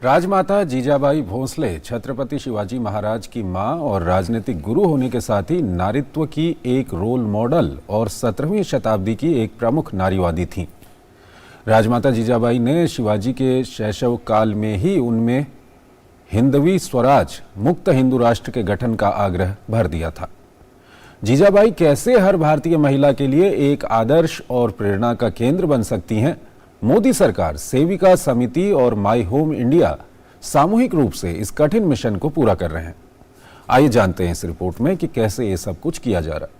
राजमाता जीजाबाई भोंसले छत्रपति शिवाजी महाराज की मां और राजनीतिक गुरु होने के साथ ही नारीत्व की एक रोल मॉडल और 17वीं शताब्दी की एक प्रमुख नारीवादी थीं। राजमाता जीजाबाई ने शिवाजी के शैशव काल में ही उनमें हिंदवी स्वराज मुक्त हिंदू राष्ट्र के गठन का आग्रह भर दिया था। जीजाबाई कैसे हर भारतीय महिला के लिए एक आदर्श और प्रेरणा का केंद्र बन सकती हैं? मोदी सरकार, सेविका समिति और माई होम इंडिया सामूहिक रूप से इस कठिन मिशन को पूरा कर रहे हैं। आइए जानते हैं इस रिपोर्ट में कि कैसे ये सब कुछ किया जा रहा है।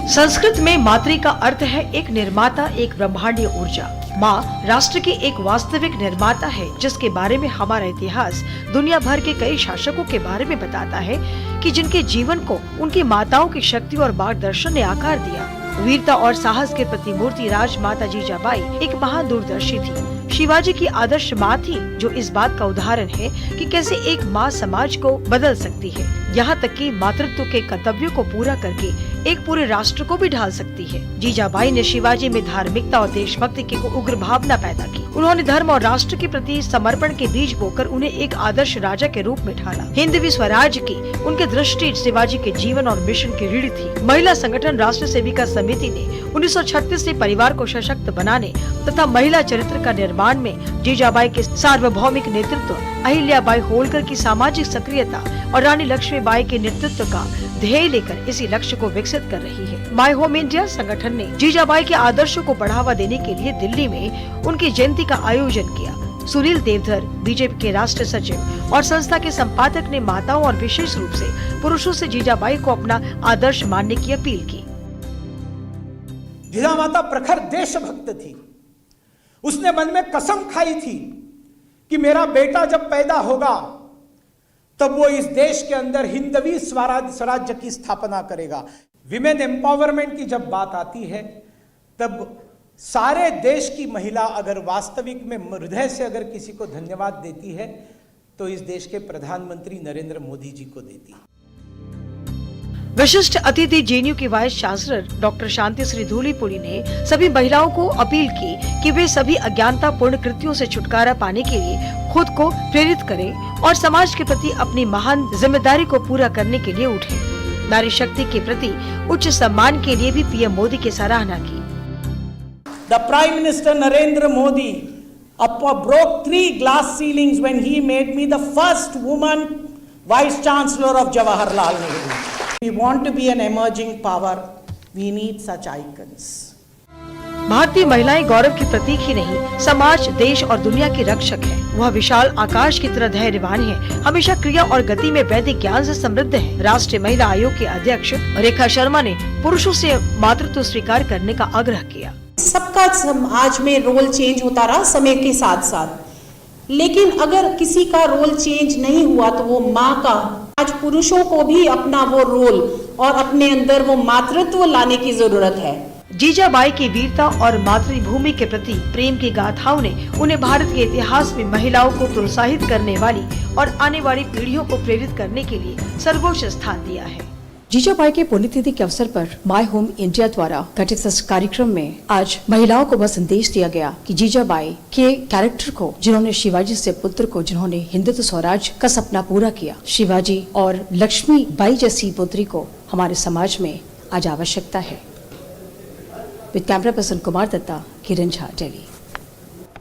संस्कृत में मातृ का अर्थ है एक निर्माता, एक ब्रह्मांडीय ऊर्जा। माँ राष्ट्र की एक वास्तविक निर्माता है, जिसके बारे में हमारा इतिहास दुनिया भर के कई शासकों के बारे में बताता है कि जिनके जीवन को उनकी माताओं की शक्ति और मार्गदर्शन ने आकार दिया। वीरता और साहस के प्रतिमूर्ति राजमाता जीजाबाई एक महान दूरदर्शी थी। शिवाजी की आदर्श माँ थी, जो इस बात का उदाहरण है कि कैसे एक माँ समाज को बदल सकती है, यहाँ तक कि मातृत्व के कर्तव्यों को पूरा करके एक पूरे राष्ट्र को भी ढाल सकती है। जीजाबाई ने शिवाजी में धार्मिकता और देशभक्ति की उग्र भावना पैदा की। उन्होंने धर्म और राष्ट्र के प्रति समर्पण के बीज बोकर उन्हें एक आदर्श राजा के रूप में ढाला। हिंदवी स्वराज की उनकी दृष्टि शिवाजी के जीवन और मिशन की रीढ़ थी। महिला संगठन राष्ट्र सेविका समिति ने 1936 से परिवार को सशक्त बनाने तथा महिला चरित्र का निर्माण में जीजाबाई के सार्वभौमिक नेतृत्व, अहिल्याबाई होलकर की सामाजिक सक्रियता और रानी लक्ष्मीबाई के नेतृत्व का ध्येय लेकर इसी लक्ष्य को विकसित कर रही है। माई होम इंडिया संगठन ने जीजाबाई के आदर्शों को बढ़ावा देने के लिए दिल्ली में उनकी जयंती का आयोजन किया। सुनील देवधर, बीजेपी के राष्ट्रीय सचिव और संस्था के संपादक ने माताओं और विशेष रूप से पुरुषों से जीजाबाई को अपना आदर्श मानने की अपील की। जीजा माता प्रखर देशभक्त थी। उसने मन में कसम खाई थी कि मेरा बेटा जब पैदा होगा तब वो इस देश के अंदर हिंदवी स्वराज्य की स्थापना करेगा। विमेन एम्पावरमेंट की जब बात आती है तब सारे देश की महिला अगर वास्तविक में हृदय से अगर किसी को धन्यवाद देती है तो इस देश के प्रधानमंत्री नरेंद्र मोदी जी को देती है। विशिष्ट अतिथि जेएनयू की वाइस चांसलर डॉक्टर शांति श्री धूलीपुरी ने सभी महिलाओं को अपील की कि वे सभी अज्ञानतापूर्ण कृत्यों से छुटकारा पाने के लिए खुद को प्रेरित करें और समाज के प्रति अपनी महान जिम्मेदारी को पूरा करने के लिए उठें। नारी शक्ति के प्रति उच्च सम्मान के लिए भी पीएम मोदी की सराहना की। The Prime Minister Narendra Modi broke 3 glass ceilings when he made me the first woman Vice Chancellor of Jawaharlal Nehru. We want to be an emerging power. We need such icons. भारतीय महिलाएं गौरव की प्रतीक ही नहीं, समाज, देश और दुनिया की रक्षक है। वह विशाल आकाश की तरह धैर्यवान है, हमेशा क्रिया और गति में वैदिक ज्ञान से समृद्ध है। राष्ट्रीय महिला आयोग के अध्यक्ष रेखा शर्मा ने पुरुषों से मातृत्व स्वीकार करने का आग्रह किया। सबका समाज में रोल चेंज होता रहा समय के साथ साथ, लेकिन अगर किसी का रोल चेंज नहीं हुआ तो वो माँ का। आज पुरुषों को भी अपना वो रोल और अपने अंदर वो मातृत्व लाने की जरूरत है। जीजाबाई की वीरता और मातृभूमि के प्रति प्रेम की गाथाओं ने उन्हें भारत के इतिहास में महिलाओं को प्रोत्साहित करने वाली और आने वाली पीढ़ियों को प्रेरित करने के लिए सर्वोच्च स्थान दिया है। जीजाबाई के पुण्यतिथि के अवसर पर माई होम इंडिया द्वारा गठित इस कार्यक्रम में आज महिलाओं को वह संदेश दिया गया कि जीजाबाई के कैरेक्टर को, जिन्होंने शिवाजी से पुत्र को, जिन्होंने हिंदुत्व स्वराज का सपना पूरा किया, शिवाजी और लक्ष्मी बाई जैसी पुत्री को हमारे समाज में आज आवश्यकता है। With camera person Kumar Datta, Kiran Jha, Delhi.